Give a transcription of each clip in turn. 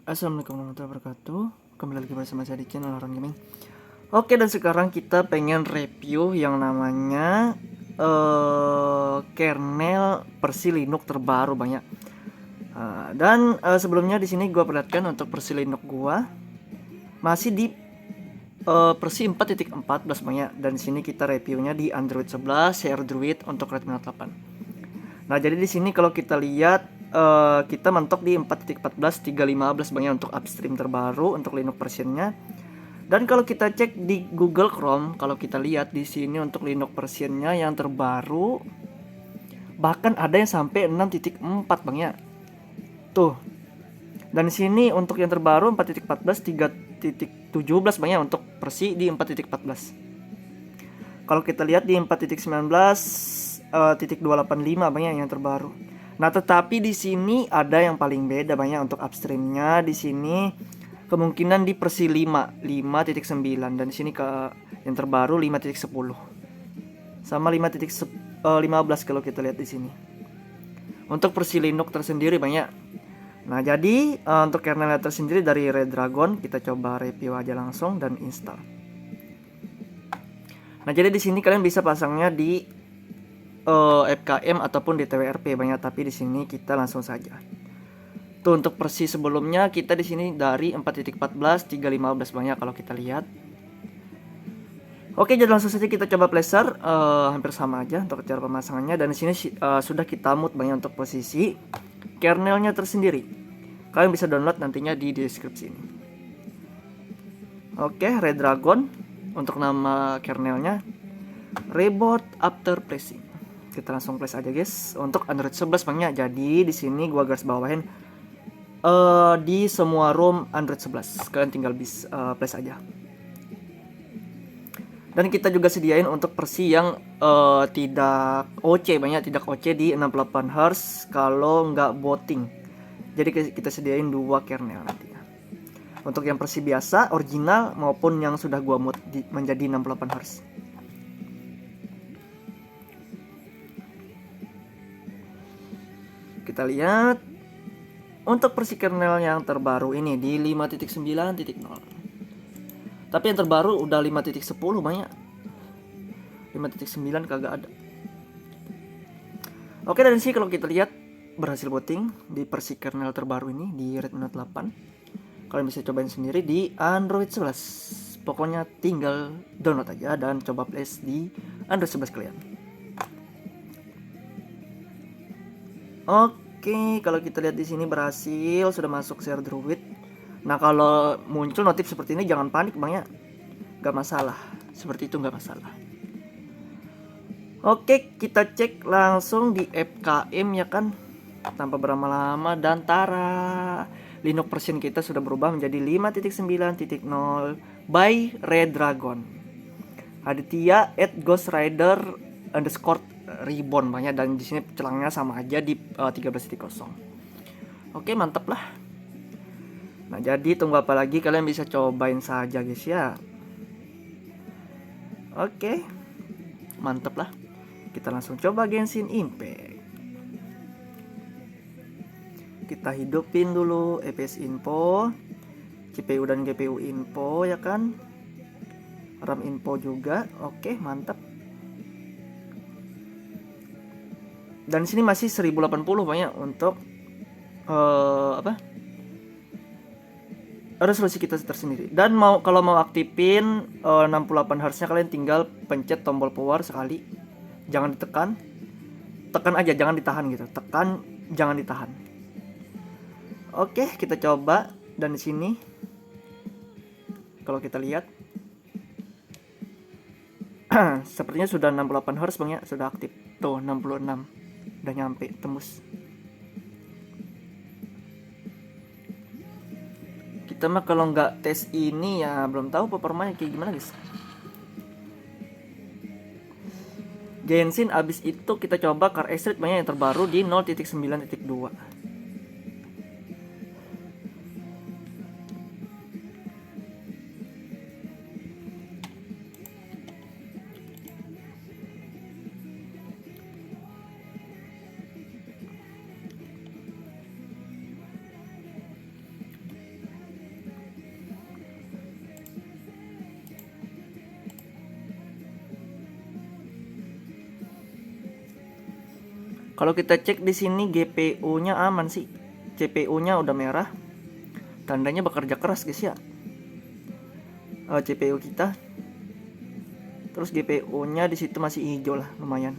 Assalamualaikum warahmatullahi wabarakatuh. Kembali lagi bersama saya di channel Orang Gaming. Oke, dan sekarang kita pengen review yang namanya kernel versi Linux terbaru banyak. Sebelumnya di sini gua perlihatkan untuk versi Linux gua masih di versi 4.14 banyak, dan di sini kita reviewnya di Android 11 Share Druid untuk Redmi Note 8. Nah, jadi di sini kalau kita lihat kita mentok di 4.14 3.15 banyak untuk upstream terbaru untuk Linux versionnya. Dan kalau kita cek di Google Chrome, kalau kita lihat di sini untuk Linux versionnya yang terbaru bahkan ada yang sampai 6.4 Bang ya. Tuh. Dan di sini untuk yang terbaru 4.14 3.17 Bang ya untuk versi di 4.14. Kalau kita lihat di 4.19.285 Bang ya yang terbaru. Nah, tetapi di sini ada yang paling beda banyak untuk upstreamnya. Di sini kemungkinan di versi 5.9, dan di sini ke yang terbaru 5.10 sama 5.15 kalau kita lihat di sini. Untuk versi Linux tersendiri banyak. Nah, jadi untuk kernelnya tersendiri dari Redragon kita coba review aja langsung dan install. Nah, jadi di sini kalian bisa pasangnya di FKM ataupun di TWRP banyak, tapi di sini kita langsung saja. Tuh, untuk versi sebelumnya kita di sini dari 4.14 3.15 banyak kalau kita lihat. Oke, jadi langsung saja kita coba placer, hampir sama aja untuk cara pemasangannya, dan di sini sudah kita mood banyak untuk posisi kernelnya tersendiri. Kalian bisa download nantinya di deskripsi ini. Oke, Redragon untuk nama kernelnya Reboot After Pressing. Kita langsung place aja guys. Untuk Android 11 Bangnya. Jadi di sini gua garis bawahin di semua ROM Android 11. Kalian tinggal place aja. Dan kita juga sediain untuk versi yang tidak OC banyak, tidak OC di 68 Hz kalau nggak booting. Jadi kita sediain dua kernel nantinya. Untuk yang versi biasa, original maupun yang sudah gua mod menjadi 68 Hz. Kita lihat untuk versi kernel yang terbaru ini di 5.9.0. Tapi yang terbaru udah 5.10 banyak. 5.9 kagak ada. Oke, dari sini kalau kita lihat berhasil booting di versi kernel terbaru ini di Redmi Note 8. Kalian bisa cobain sendiri di Android 11. Pokoknya tinggal download aja dan coba place di Android 11 kalian. Oke, kalau kita lihat di sini berhasil, sudah masuk Share Druid. Nah, kalau muncul notif seperti ini jangan panik Bang ya. Gak masalah. Seperti itu gak masalah. Oke, kita cek langsung di FKM ya kan. Tanpa berlama-lama, dan tara, Linux version kita sudah berubah menjadi 5.9.0 by Redragon. Aditya @Ghost Rider _ Reborn banyak, dan di sini celangnya sama aja di 13.0. Oke, mantap lah. Nah, jadi tunggu apa lagi, kalian bisa cobain saja guys ya. Oke, mantap lah. Kita langsung coba Genshin Impact. Kita hidupin dulu EPS info, CPU dan GPU info ya kan, RAM info juga. Oke, mantap. Dan sini masih 1080 banyak untuk resolusi kita tersendiri. Dan kalau mau aktifin 68 Hz nya, kalian tinggal pencet tombol power sekali. Jangan ditekan. Tekan aja, jangan ditahan gitu. Tekan, jangan ditahan. Oke, kita coba, dan di sini kalau kita lihat sepertinya sudah 68 Hz Bang ya, sudah aktif. Tuh 66. Udah nyampe tembus. Kita mah kalau nggak tes ini ya belum tahu performanya kayak gimana guys. Genshin abis itu kita coba Car Street banyak yang terbaru di 0.9.2. Kalau kita cek di sini GPU-nya aman sih. CPU-nya udah merah. Tandanya bekerja keras guys ya. CPU kita. Terus GPU-nya di situ masih hijau lah, lumayan.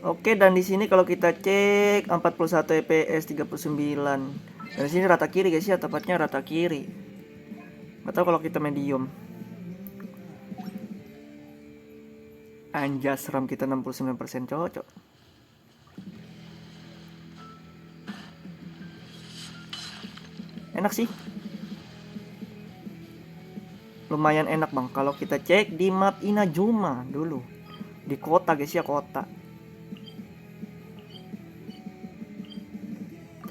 Oke, dan di sini kalau kita cek 41 fps 39. Dan di sini rata kiri guys ya, tepatnya rata kiri. Atau kalau kita medium. Anjas, RAM kita 69% cocok. Enak sih. Lumayan enak bang. Kalau kita cek di map Inajuma dulu. Di kota guys ya, kota.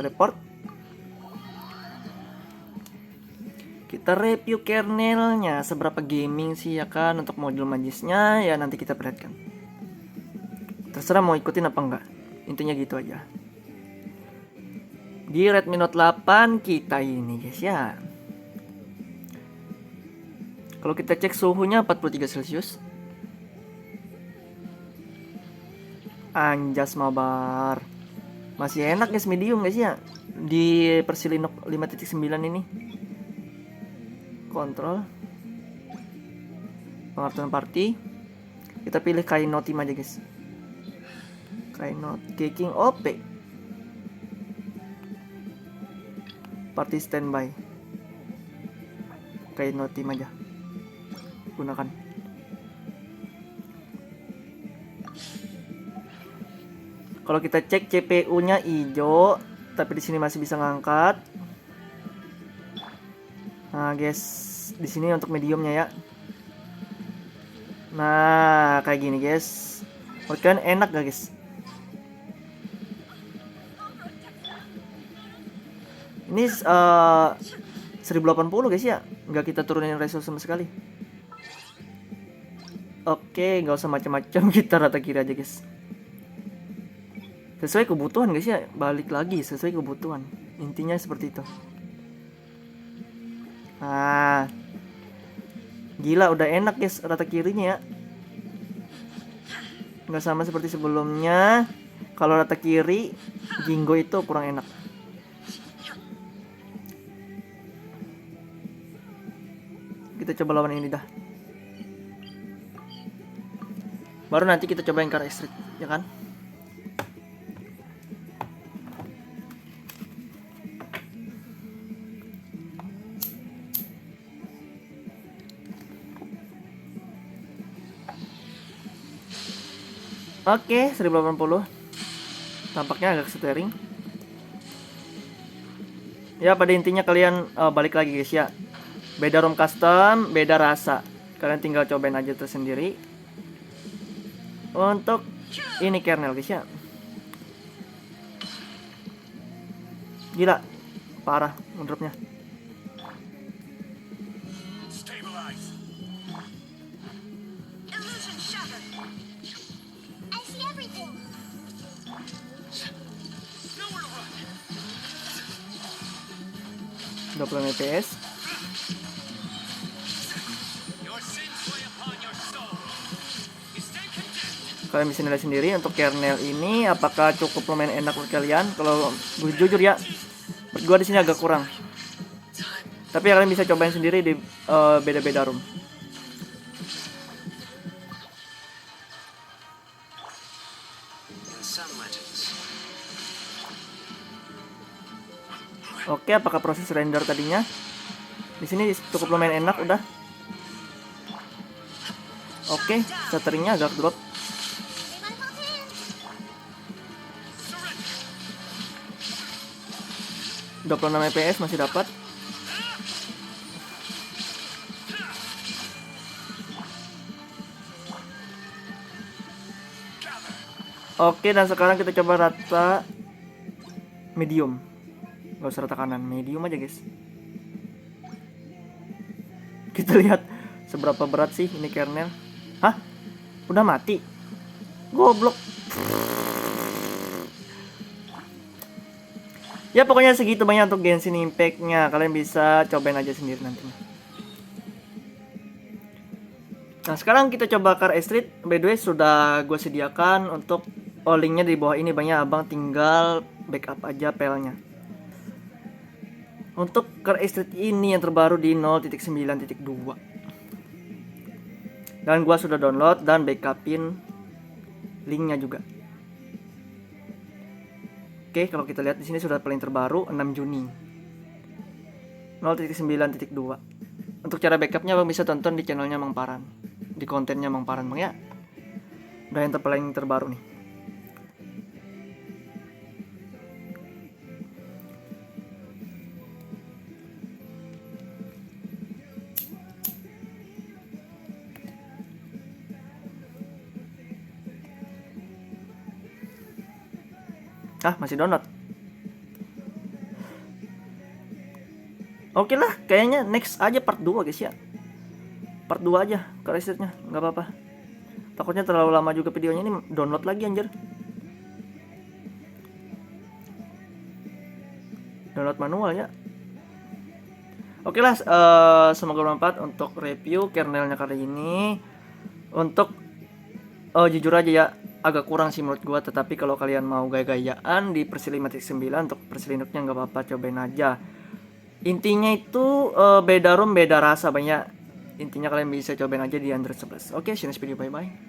Teleport. Kita review kernelnya, seberapa gaming sih ya kan. Untuk modul magisnya ya nanti kita perlihatkan. Terserah mau ikutin apa enggak. Intinya gitu aja. Di Redmi Note 8 kita ini guys ya. Kalau kita cek suhunya 43 Celcius. Anjas mabar. Masih enak guys, medium guys ya. Di Persilinox 5.9 ini. Kontrol pengaturan party, kita pilih Kaino Team aja guys. Kaino Kicking OP party standby. Kaino Team aja gunakan. Kalau kita cek CPU-nya hijau, tapi di sini masih bisa ngangkat. Nah guys, di sini untuk mediumnya ya. Nah kayak gini guys. Kan enak gak guys? Ini 1080 guys ya. Nggak kita turunin resolusi sama sekali. Oke, nggak usah macam-macam, kita rata kiri aja guys. Sesuai kebutuhan guys ya. Balik lagi sesuai kebutuhan. Intinya seperti itu. Nah, gila udah enak guys rata kirinya ya. Nggak sama seperti sebelumnya. Kalau rata kiri Jingo itu kurang enak. Kita coba lawan ini dah. Baru nanti kita coba yang Car Street, ya kan? Oke, 1080. Tampaknya agak stuttering. Ya, pada intinya kalian balik lagi guys ya. Beda ROM custom, beda rasa. Kalian tinggal cobain aja tersendiri. Untuk ini kernel guys ya. Gila, parah ngedropnya. Udah 20 fps. Kalian bisa nilai sendiri untuk kernel ini apakah cukup lumayan enak buat kalian. Kalau gue jujur ya, gue di sini agak kurang. Tapi kalian bisa cobain sendiri di beda-beda room. Oke, apakah proses render tadinya? Di sini cukup lumayan enak udah. Oke, stutteringnya agak drop. Udah 26 fps masih dapat. Oke, dan sekarang kita coba rata medium. Gak usah rata kanan, medium aja guys. Kita lihat seberapa berat sih ini kernel. Hah? Udah mati? Goblok. Ya pokoknya segitu banyak untuk Genshin Impact-nya. Kalian bisa cobain aja sendiri nantinya. Nah sekarang kita coba Car Street. By the way sudah gue sediakan untuk linknya di bawah ini banyak, abang tinggal backup aja filenya. Untuk Car Street ini yang terbaru di 0.9.2 dan gua sudah download dan backupin linknya juga. Oke, kalau kita lihat di sini sudah paling terbaru 6 Juni 0.9.2. Untuk cara backupnya bang bisa tonton di channelnya Mang Paran, di kontennya Mang Paran bang ya. Udah yang paling terbaru nih. Masih download. Oke lah, kayaknya next aja part 2 guys ya. Part 2 aja ke resetnya, nggak apa-apa. Takutnya terlalu lama juga videonya, ini download lagi anjir. Download manual ya. Oke lah, semoga bermanfaat untuk review kernelnya kali ini. Untuk jujur aja ya, agak kurang sih menurut gua, tetapi kalau kalian mau gaya-gayaan di versi 5.9 untuk versi Linuxnya nggak apa-apa, cobain aja. Intinya itu beda ROM beda rasa banyak. Intinya kalian bisa cobain aja di Android 11. Oke, see you next video, bye bye.